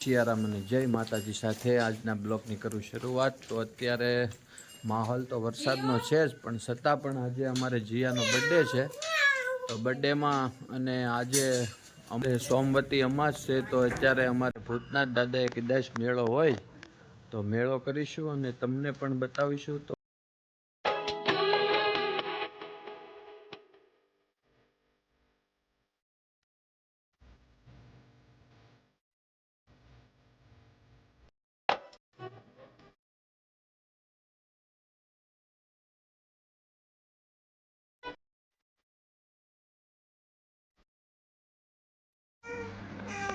સિયારામ અને જય માતાજી સાથે આજના બ્લોગની કરું શરૂઆત. તો અત્યારે માહોલ તો વરસાદનો છે જ, પણ છતાં પણ આજે અમારે જીયાનો બર્થડે છે. તો બર્થડેમાં અને આજે અમે સોમવતી અમાસ છે, તો અત્યારે અમારે ભૂતનાથ દાદાએ કદાચ મેળો હોય તો મેળો કરીશું અને તમને પણ બતાવીશું. તો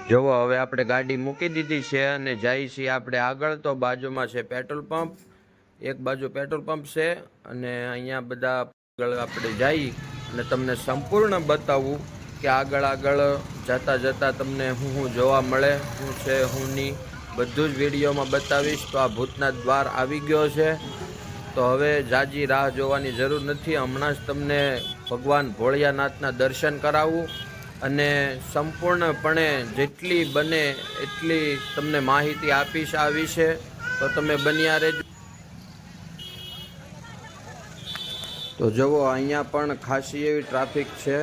જોવો, હવે આપણે ગાડી મૂકી દીધી છે અને જઈએ છીએ આપણે આગળ. તો બાજુમાં છે પેટ્રોલ પંપ, એક બાજુ પેટ્રોલ પંપ છે અને અહીંયા બધા આગળ આપણે જઈ અને તમને સંપૂર્ણ બતાવું કે આગળ જતાં જતાં તમને હું જોવા મળે, શું છે શું નહીં, બધું જ વિડીયોમાં બતાવીશ. તો આ ભૂતનાથ દ્વાર આવી ગયો છે, તો હવે જાજી રાહ જોવાની જરૂર નથી. હમણાં જ તમને ભગવાન ભોળિયાનાથના દર્શન કરાવું અને સંપૂર્ણપણે જેટલી બને એટલી તમને માહિતી આપીશ આ વિશે. તો તમે બન્યા રહેજો. તો જુઓ, અહીંયા પણ ખાસી એવી ટ્રાફિક છે,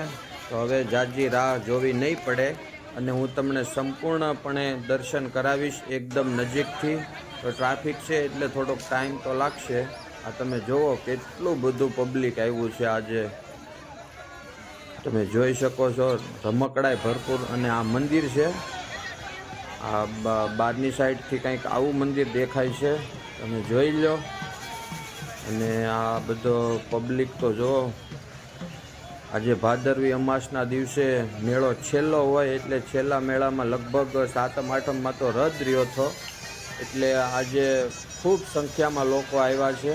તો હવે જાજી રાહ જોવી નહીં પડે અને હું તમને સંપૂર્ણપણે દર્શન કરાવીશ એકદમ નજીકથી. તો ટ્રાફિક છે એટલે થોડોક ટાઈમ તો લાગશે. આ તમે જુઓ કેટલું બધું પબ્લિક આવ્યું છે આજે, તમે જોઈ શકો છો. રમકડાય ભરપૂર અને આ મંદિર છે, આ બહારની સાઈડથી કંઈક આવું મંદિર દેખાય છે, તમે જોઈ લો. અને આ બધો પબ્લિક તો જુઓ, આજે ભાદરવી અમાસના દિવસે મેળો છેલ્લો હોય એટલે છેલ્લા મેળામાં લગભગ સાતમ આઠમમાં તો રદ રહ્યો હતો, એટલે આજે ખૂબ સંખ્યામાં લોકો આવ્યા છે.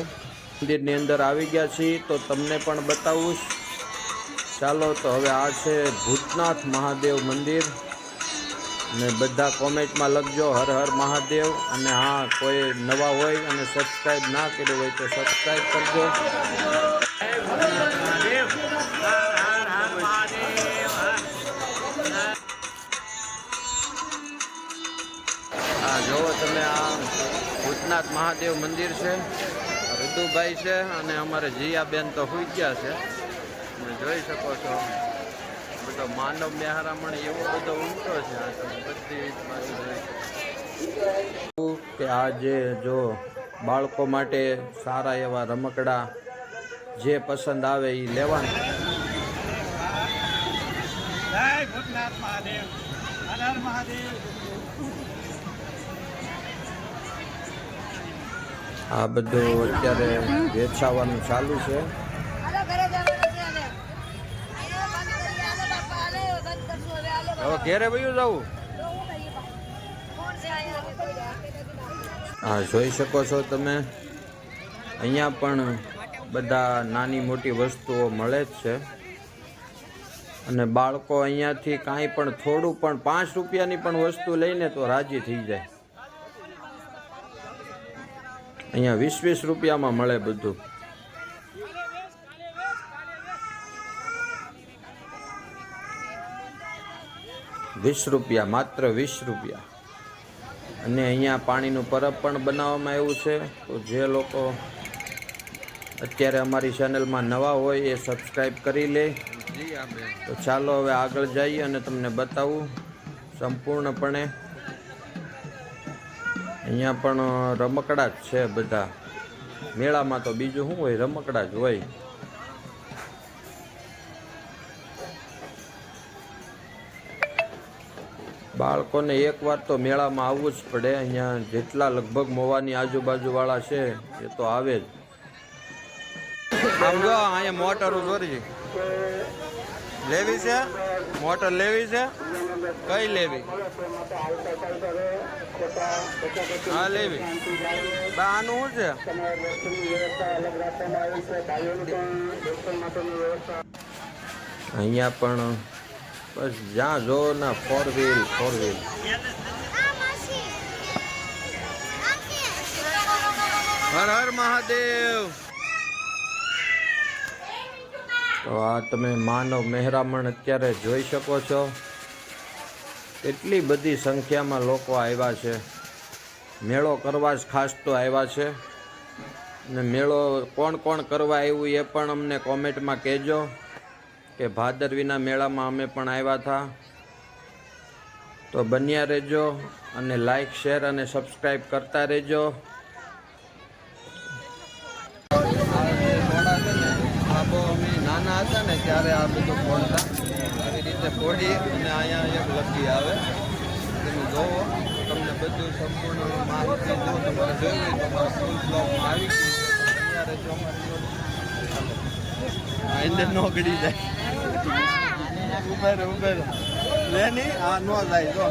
મંદિરની અંદર આવી ગયા છીએ તો તમને પણ બતાવું. ચાલો, તો હવે આ છે ભૂતનાથ મહાદેવ મંદિર અને બધા કોમેન્ટમાં લખજો હર હર મહાદેવ. અને હા, કોઈ નવા હોય અને સબસ્ક્રાઈબ ના કર્યું હોય તો સબસ્ક્રાઈબ કરજો. હા જોવો તમે, આ ભૂતનાથ મહાદેવ મંદિર છે. ઋતુભાઈ છે અને અમારે જીયાબેન તો સુઈ ગયા છે, તમે જોઈ શકો છો. બધો માનવ મેહારામણ એવો બધો ઊંટો છે. આ તમે બધી બાજુ જોઈ કે આ જે જો બાળકો માટે સારા એવા રમકડા જે પસંદ આવે એ લેવાનું. જય ભૂતનાથ મહાદેવ, હર હર મહાદેવ. આ બધું અત્યારે વેચાવાનું ચાલુ છે. હવે ઘેરે વયું જવું. હા, જોઈ શકો છો તમે, અહીંયા પણ બધા નાની મોટી વસ્તુઓ મળે જ છે અને બાળકો અહીંયાથી કાંઈ પણ થોડું પણ 5 રૂપિયાની પણ વસ્તુ લઈને તો રાજી થઈ જાય. અહીંયા 20-20 રૂપિયામાં મળે બધું. ₹20, માત્ર 20 રૂપિયા. અને અહીંયા પાણીનું પરબ પણ બનાવવામાં આવ્યું છે. તો જે લોકો અત્યારે અમારી ચેનલમાં નવા હોય એ સબસ્ક્રાઈબ કરી લે. તો ચાલો હવે આગળ જઈએ અને તમને બતાવું સંપૂર્ણપણે. અહીંયા પણ રમકડા જ છે બધા. મેળામાં તો બીજું શું હોય, રમકડા જ હોય. બાળકોને એકવાર તો મેળામાં આવવું જ પડે. અહીંયા જેટલા લગભગ મોવાની આજુબાજુવાળા છે એ તો આવે જ. આમ જો, અહીંયા મોટર જોરી લેવી છે, મોટર લેવી છે. કઈ લેવી? હા લેવી. આનું શું છે? અહીંયા પણ બસ જ્યાં જો ના ફોર વ્હીલ. હર હર મહાદેવ. તો આ તમે માનવ મહેરામણ અત્યારે જોઈ શકો છો. એટલી બધી સંખ્યામાં લોકો આવ્યા છે. મેળો કરવા જ ખાસ તો આવ્યા છે. ને મેળો કોણ કોણ કરવા આવ્યું એ પણ અમને કોમેન્ટમાં કહેજો કે ભાદરવીના મેળામાં અમે પણ આવ્યા હતા. તો બન્યા રહેજો અને લાઈક શેર અને સબસ્ક્રાઈબ કરતા રહેજો. આ બહુ અમે નાના હતા ને ત્યારે આ બધું ફોડતા આવી રીતે ફોડી અને અહીંયા એક લકી આવે તમે જોવો તમને બધું સંપૂર્ણ માહિતી જો તમારે જોઈ હોય તો અમારા ફૂલ બ્લોગમાં આવી ગયું છે. અહીંયા રહેજો અમારી જોડે. એને નો ગળી જાય ઉભે રે લે નહીં આ નો જાય જો.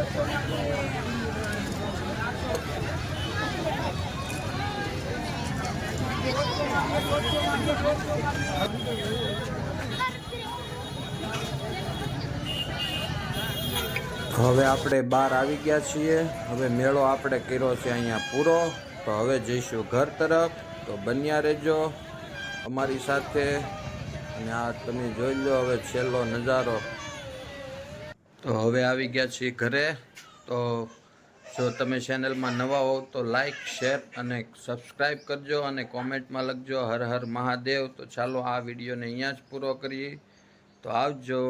હવે આપણે બહાર આવી ગયા છીએ. હવે મેળો આપણે કર્યો છે અહીંયા પૂરો. તો હવે જઈશું ઘર તરફ. તો બન્યા રહેજો અમારી સાથે. અને આ તમે જોઈ લો હવે છેલ્લો નજારો. તો હવે આવી ગયા છીએ ઘરે. તો જો તમે ચેનલમાં નવા હોવ તો લાઈક શેર અને સબસ્ક્રાઈબ કરજો અને કોમેન્ટમાં લખજો હર હર મહાદેવ. તો ચાલો આ વિડીયોને અહીંયા જ પૂરો કરીએ. તો આવજો.